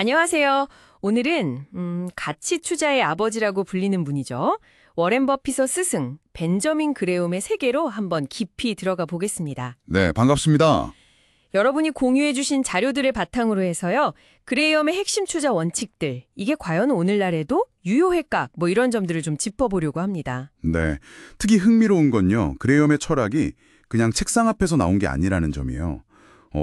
안녕하세요. 오늘은 가치 투자의 아버지라고 불리는 분이죠. 워렌 버핏의 스승 벤저민 그레움의 세계로 한번 깊이 들어가 보겠습니다. 네, 반갑습니다. 여러분이 공유해 주신 자료들을 바탕으로 해서요. 그레이엄의 핵심 투자 원칙들, 이게 과연 오늘날에도 유효할까? 뭐 이런 점들을 좀 짚어보려고 합니다. 네, 특히 흥미로운 건요. 그레이엄의 철학이 그냥 책상 앞에서 나온 게 아니라는 점이에요.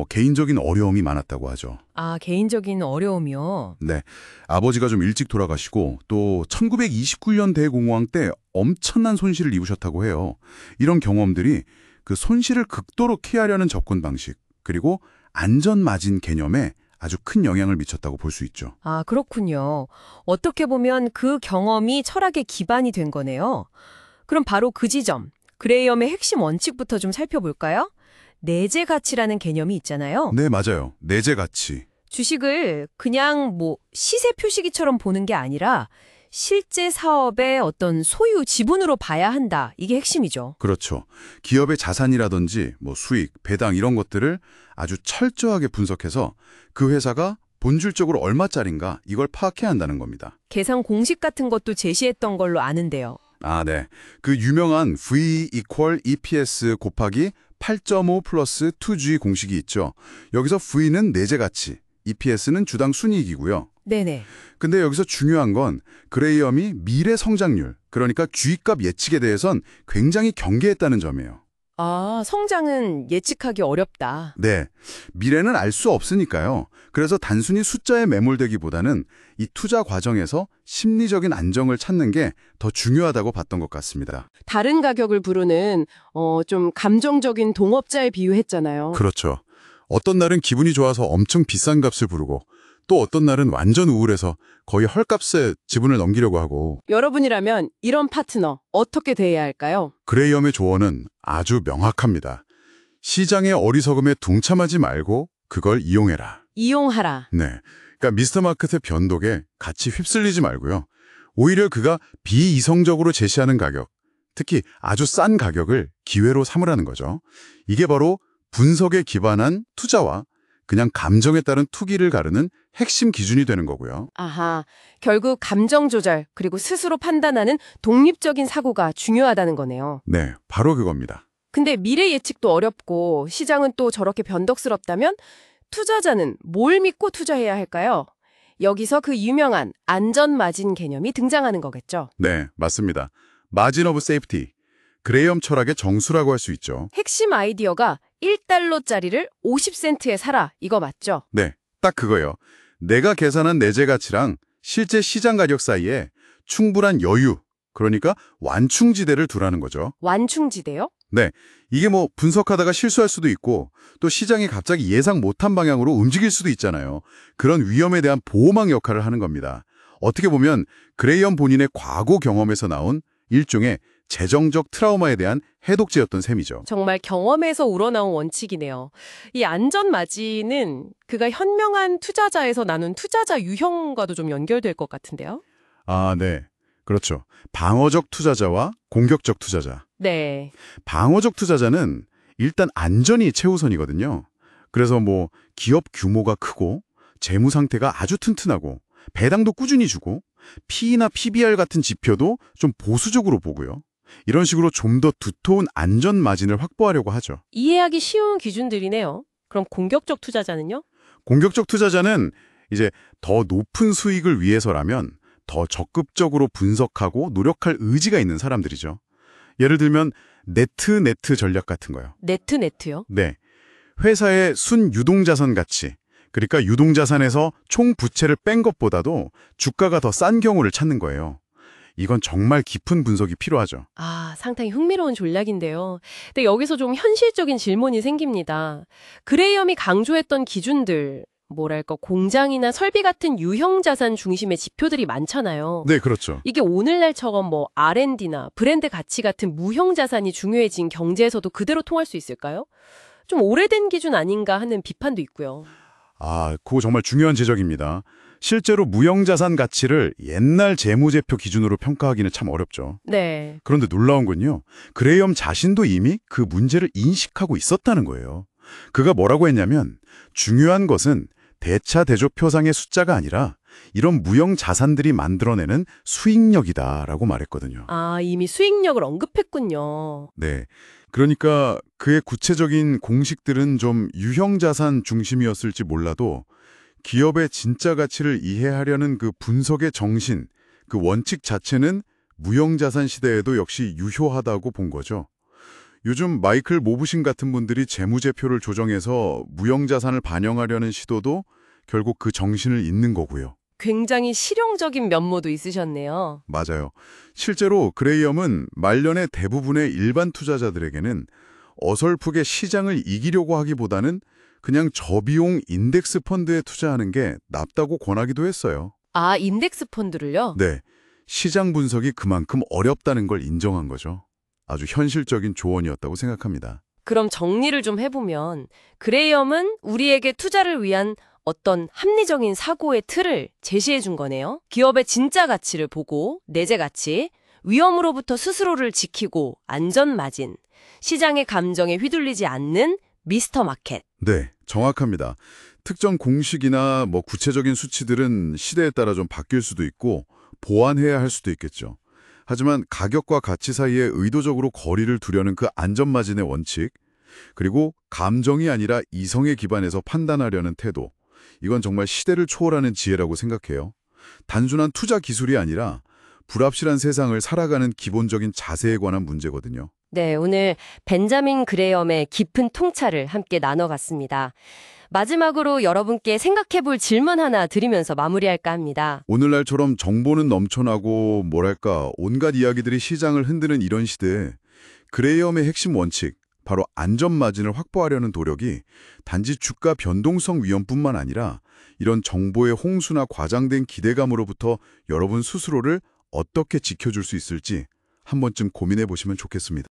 개인적인 어려움이 많았다고 하죠. 아, 개인적인 어려움이요? 네, 아버지가 좀 일찍 돌아가시고 또 1929년 대공황 때 엄청난 손실을 입으셨다고 해요. 이런 경험들이 그 손실을 극도로 피하려는 접근 방식, 그리고 안전마진 개념에 아주 큰 영향을 미쳤다고 볼 수 있죠. 아, 그렇군요. 어떻게 보면 그 경험이 철학의 기반이 된 거네요. 그럼 바로 그 지점, 그레이엄의 핵심 원칙부터 좀 살펴볼까요? 내재 가치라는 개념이 있잖아요. 네, 맞아요. 내재 가치. 주식을 그냥 시세 표시기처럼 보는 게 아니라 실제 사업의 어떤 소유 지분으로 봐야 한다. 이게 핵심이죠. 그렇죠. 기업의 자산이라든지 수익, 배당 이런 것들을 아주 철저하게 분석해서 그 회사가 본질적으로 얼마짜린가 이걸 파악해야 한다는 겁니다. 계산 공식 같은 것도 제시했던 걸로 아는데요. 아, 네. 그 유명한 V equal EPS 곱하기 8.5 플러스 2G 공식이 있죠. 여기서 V는 내재 가치, EPS는 주당 순이익이고요. 네네. 근데 여기서 중요한 건 그레이엄이 미래 성장률, 그러니까 주식값 예측에 대해선 굉장히 경계했다는 점이에요. 아, 성장은 예측하기 어렵다. 네, 미래는 알 수 없으니까요. 그래서 단순히 숫자에 매몰되기보다는 이 투자 과정에서 심리적인 안정을 찾는 게 더 중요하다고 봤던 것 같습니다. 다른 가격을 부르는 좀 감정적인 동업자에 비유했잖아요. 그렇죠. 어떤 날은 기분이 좋아서 엄청 비싼 값을 부르고 또 어떤 날은 완전 우울해서 거의 헐값에 지분을 넘기려고 하고. 여러분이라면 이런 파트너 어떻게 대해야 할까요? 그레이엄의 조언은 아주 명확합니다. 시장의 어리석음에 둥참하지 말고 그걸 이용해라. 이용하라. 네, 그러니까 미스터 마켓의 변동에 같이 휩쓸리지 말고요. 오히려 그가 비이성적으로 제시하는 가격, 특히 아주 싼 가격을 기회로 삼으라는 거죠. 이게 바로 분석에 기반한 투자와 그냥 감정에 따른 투기를 가르는 핵심 기준이 되는 거고요. 아하, 결국 감정 조절 그리고 스스로 판단하는 독립적인 사고가 중요하다는 거네요. 네, 바로 그겁니다. 근데 미래 예측도 어렵고 시장은 또 저렇게 변덕스럽다면 투자자는 뭘 믿고 투자해야 할까요? 여기서 그 유명한 안전마진 개념이 등장하는 거겠죠. 네, 맞습니다. 마진 오브 세이프티, 그레이엄 철학의 정수라고 할 수 있죠. 핵심 아이디어가 1달러짜리를 50센트에 사라, 이거 맞죠? 네, 딱 그거예요. 내가 계산한 내재 가치랑 실제 시장 가격 사이에 충분한 여유, 그러니까 완충지대를 두라는 거죠. 완충지대요? 네, 이게 분석하다가 실수할 수도 있고 또 시장이 갑자기 예상 못한 방향으로 움직일 수도 있잖아요. 그런 위험에 대한 보호망 역할을 하는 겁니다. 어떻게 보면 그레이엄 본인의 과거 경험에서 나온 일종의 재정적 트라우마에 대한 해독제였던 셈이죠. 정말 경험에서 우러나온 원칙이네요. 이 안전마진은 그가 현명한 투자자에서 나눈 투자자 유형과도 좀 연결될 것 같은데요? 아, 네. 그렇죠. 방어적 투자자와 공격적 투자자. 네. 방어적 투자자는 일단 안전이 최우선이거든요. 그래서 기업 규모가 크고 재무 상태가 아주 튼튼하고 배당도 꾸준히 주고 P나 PBR 같은 지표도 좀 보수적으로 보고요. 이런 식으로 좀 더 두터운 안전 마진을 확보하려고 하죠. 이해하기 쉬운 기준들이네요. 그럼 공격적 투자자는요? 공격적 투자자는 이제 더 높은 수익을 위해서라면 더 적극적으로 분석하고 노력할 의지가 있는 사람들이죠. 예를 들면 네트 전략 같은 거요. 네트요? 네, 회사의 순 유동자산 가치, 그러니까 유동자산에서 총 부채를 뺀 것보다도 주가가 더 싼 경우를 찾는 거예요. 이건 정말 깊은 분석이 필요하죠. 아, 상당히 흥미로운 전략인데요. 근데 여기서 좀 현실적인 질문이 생깁니다. 그레이엄이 강조했던 기준들, 공장이나 설비 같은 유형 자산 중심의 지표들이 많잖아요. 네, 그렇죠. 이게 오늘날처럼 R&D나 브랜드 가치 같은 무형 자산이 중요해진 경제에서도 그대로 통할 수 있을까요? 좀 오래된 기준 아닌가 하는 비판도 있고요. 아, 그거 정말 중요한 지적입니다. 실제로 무형자산 가치를 옛날 재무제표 기준으로 평가하기는 참 어렵죠. 네. 그런데 놀라운 건요. 그레이엄 자신도 이미 그 문제를 인식하고 있었다는 거예요. 그가 뭐라고 했냐면 중요한 것은 대차대조표상의 숫자가 아니라 이런 무형 자산들이 만들어내는 수익력이다라고 말했거든요. 아, 이미 수익력을 언급했군요. 네. 그러니까 그의 구체적인 공식들은 좀 유형자산 중심이었을지 몰라도 기업의 진짜 가치를 이해하려는 그 분석의 정신, 그 원칙 자체는 무형자산 시대에도 역시 유효하다고 본 거죠. 요즘 마이클 모브신 같은 분들이 재무제표를 조정해서 무형자산을 반영하려는 시도도 결국 그 정신을 잇는 거고요. 굉장히 실용적인 면모도 있으셨네요. 맞아요. 실제로 그레이엄은 말년의 대부분의 일반 투자자들에게는 어설프게 시장을 이기려고 하기보다는 그냥 저비용 인덱스 펀드에 투자하는 게 낫다고 권하기도 했어요. 아, 인덱스 펀드를요? 네, 시장 분석이 그만큼 어렵다는 걸 인정한 거죠. 아주 현실적인 조언이었다고 생각합니다. 그럼 정리를 좀 해보면 그레이엄은 우리에게 투자를 위한 어떤 합리적인 사고의 틀을 제시해 준 거네요. 기업의 진짜 가치를 보고 내재 가치, 위험으로부터 스스로를 지키고 안전 마진, 시장의 감정에 휘둘리지 않는 미스터 마켓. 네, 정확합니다. 특정 공식이나 구체적인 수치들은 시대에 따라 좀 바뀔 수도 있고 보완해야 할 수도 있겠죠. 하지만 가격과 가치 사이에 의도적으로 거리를 두려는 그 안전마진의 원칙, 그리고 감정이 아니라 이성에 기반해서 판단하려는 태도, 이건 정말 시대를 초월하는 지혜라고 생각해요. 단순한 투자 기술이 아니라 불합실한 세상을 살아가는 기본적인 자세에 관한 문제거든요. 네, 오늘 벤자민 그레이엄의 깊은 통찰을 함께 나눠갔습니다. 마지막으로 여러분께 생각해볼 질문 하나 드리면서 마무리할까 합니다. 오늘날처럼 정보는 넘쳐나고 온갖 이야기들이 시장을 흔드는 이런 시대에 그레이엄의 핵심 원칙, 바로 안전마진을 확보하려는 노력이 단지 주가 변동성 위험뿐만 아니라 이런 정보의 홍수나 과장된 기대감으로부터 여러분 스스로를 어떻게 지켜줄 수 있을지 한 번쯤 고민해 보시면 좋겠습니다.